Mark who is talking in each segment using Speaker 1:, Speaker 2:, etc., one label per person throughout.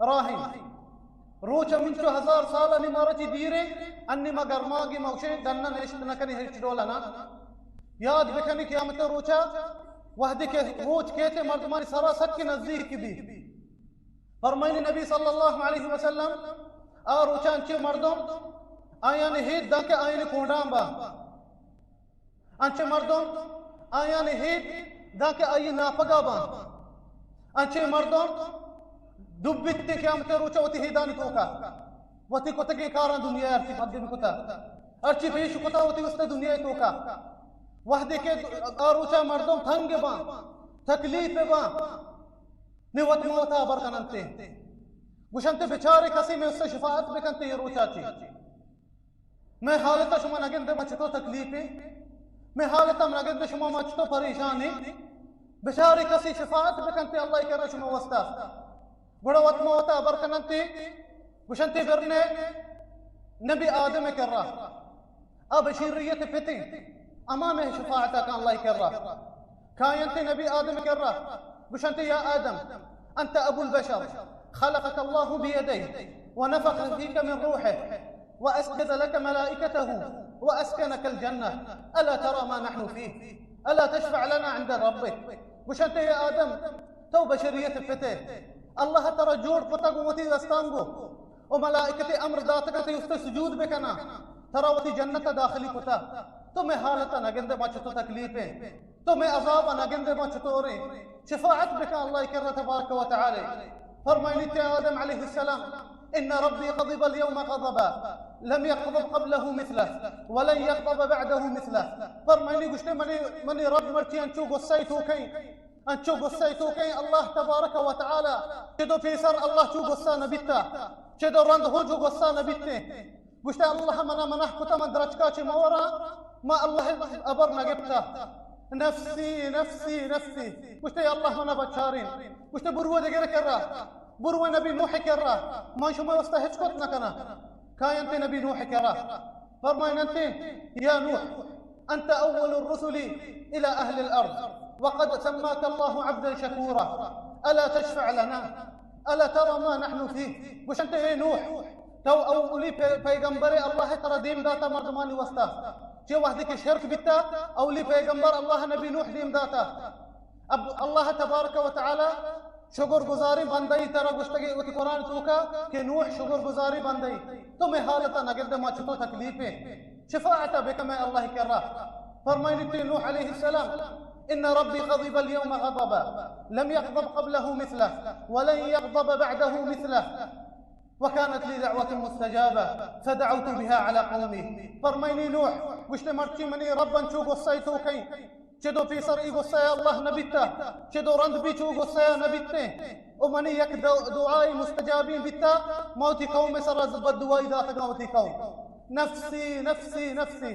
Speaker 1: راهن روچا منچو 1000 سالا نمارچی دیره انی مگر ماگی موشه دنن اشت نکنی هیچ دولنا یاد بکنی قیامت روچا وحدی کے روچ کہتے مردمانی سراست کے نزدیک بھی فرمائنی نبی صلی اللہ علیہ وسلم روچا انچے مردم آیان ہید دا کے آیان کونڈان با انچے مردم آیان ہید دا کے آیان ناپگا با انچے مردم دبت قیامت روچا وتی ہیدانی توکا وتی کتگی کاران دنیا ارچی مدن کتا ارچی پیش کتا وتی وسط دنیا توکا وحدی کے روچا مردم تھنگ با تکلیف با نوت موتا برکننتے گوشنتے بیچارے کسی میں اس سے شفاعت بکنتے یہ روچا چی میں حالتا شما نگندے مچتو تکلیفی میں حالتا نگندے شما مچتو پریشانی بیچارے کسی شفاعت بکنتے اللہ کرے شما وستا بڑا وقت موتا برکننتے گوشنتے برنے نبی آدم کر رہا اب شیریت فتن امامه شفاعتك الله يكره كاينت نبي آدم كره مش أنت يا آدم أنت أبو البشر خلقك الله بيديه ونفخ فيك من روحه وأسجد لك ملائكته وأسكنك الجنة ألا ترى ما نحن فيه ألا تشفع لنا عند ربك مش أنت يا آدم تو بشرية الفتاه الله ترى جور فتق وتي استانغو وملائكة أمر ذاتك يستسجود بكنا ترى وتي جنة داخلي كتا تمہیں حالتا نگندے بچتو تکلیفیں تمہیں عذابا نگندے بچتو رے شفاعت بکا اللہ کرنا تبارک و تعالی فرمائنی آدم علیہ السلام إن ربي غضب اليوم غضبا لم يغضب قبله مثله ولن يغضب بعده مثله فرمائني قشت مني رب مرتي أنشو قصيتو كي أنشو قصيتو كي الله تبارك وتعالى شدو في سر الله شو قصانا بيتا شدو رند هجو قصانا بيتا قشت الله منا منحكو تمن درجكاتي مورا ما الله أبرنا قبتا نفسي نفسي نفسي قشت يا الله منا بشارين قشت بروه دقيرة كرا بروه نبي نوح كرا ما شو ما يستهج كتنا كنا كاينت نبي نوح كرا فرمين أنت يا نوح أنت أول الرسل إلى أهل الأرض وقد سماك الله عبدا شكورا ألا تشفع لنا ألا ترى ما نحن فيه وش أنت يا نوح تو أولي پیغمبر الله ترى ديم داتا مردماني وستا جو وحدك شرك بتا أولي پیغمبر الله نبي نوح ديم داتا اب الله تبارك وتعالى شکر گزاری بندائی ترى گشتگی وتی قرآن توکا کہ نوح شکر گزاری بندائی تمہیں حالتا نگرد ما چھتو تکلیفیں شفاعتا بكما الله كرا فرمائني نوح عليه السلام إن ربي غضب اليوم غضبا لم يغضب قبله مثله ولن يغضب بعده مثله وكانت لي دعوة مستجابة فدعوت بها على قومي فرميني نوح وش مرتي مني ربا شو قصيتو كي چدو في سرئي قصيا الله نبتا چدو رند بي شو قصيا نبتا ومني يك دعائي مستجابين بتا موتي قوم سر زبد دعائي ذات موتي قوم نفسي نفسي نفسي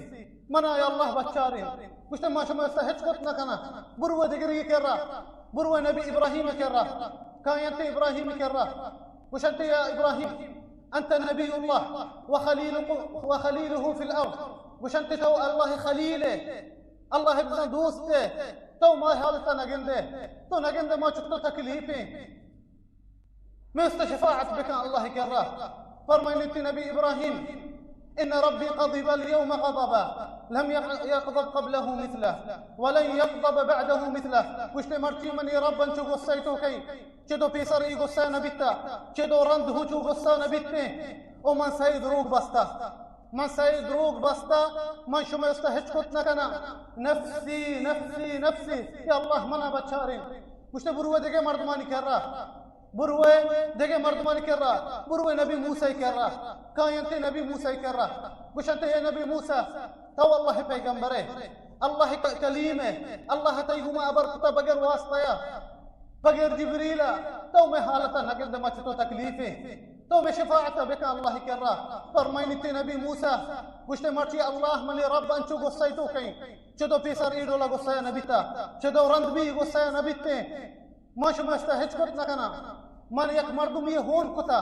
Speaker 1: منا يا الله بشارين وش ما شو ما يستهج قطنا كنا بروه دقري كرا بروه نبي إبراهيم كرا كاينت إبراهيم كرا وش أنت يا إبراهيم أنت نبي الله وخليله في الأرض وش أنت تو الله خليله الله ابن دوسته تو ما حالتا نگنده تو نگنده ما چکتو تکلیفه شفاعت بك الله كراه فرمينت نبي إبراهيم إن ربي غضب اليوم غضبا لم يغضب قبله مثله ولن يغضب بعده مثله وش مرتي مني ربا شو قصيتو كي چدو پیسر ای غصه نبیتا چدو رند هجو غصه نبیتنه و من سعی دروغ بستا من سعی دروغ بستا من شما استهج کت نکنا نفسی نفسی نفسی یا الله منا بچارین مشته بروه دیگه مردمانی کرا بروه دیگه مردمانی کرا بروه نبی موسی کرا کاینت نبی موسی کرا بشنت یا نبی موسی تو الله پیغمبره الله کلیمه الله تیهما ابرکتا بگر واسطایا بغير جبريل تو میں حالتا نقل ما چتو تکلیفیں تو میں شفاعتا بك الله كرا فرمائنت نبي موسى وشت مرتي الله مني رب انچو غصيتو كين چدو پیسر ایڈو لا غصایا نبیتا چدو رند بھی غصایا نبیتے ما شما استهج کت نکنا من یک مردم یہ ہون کتا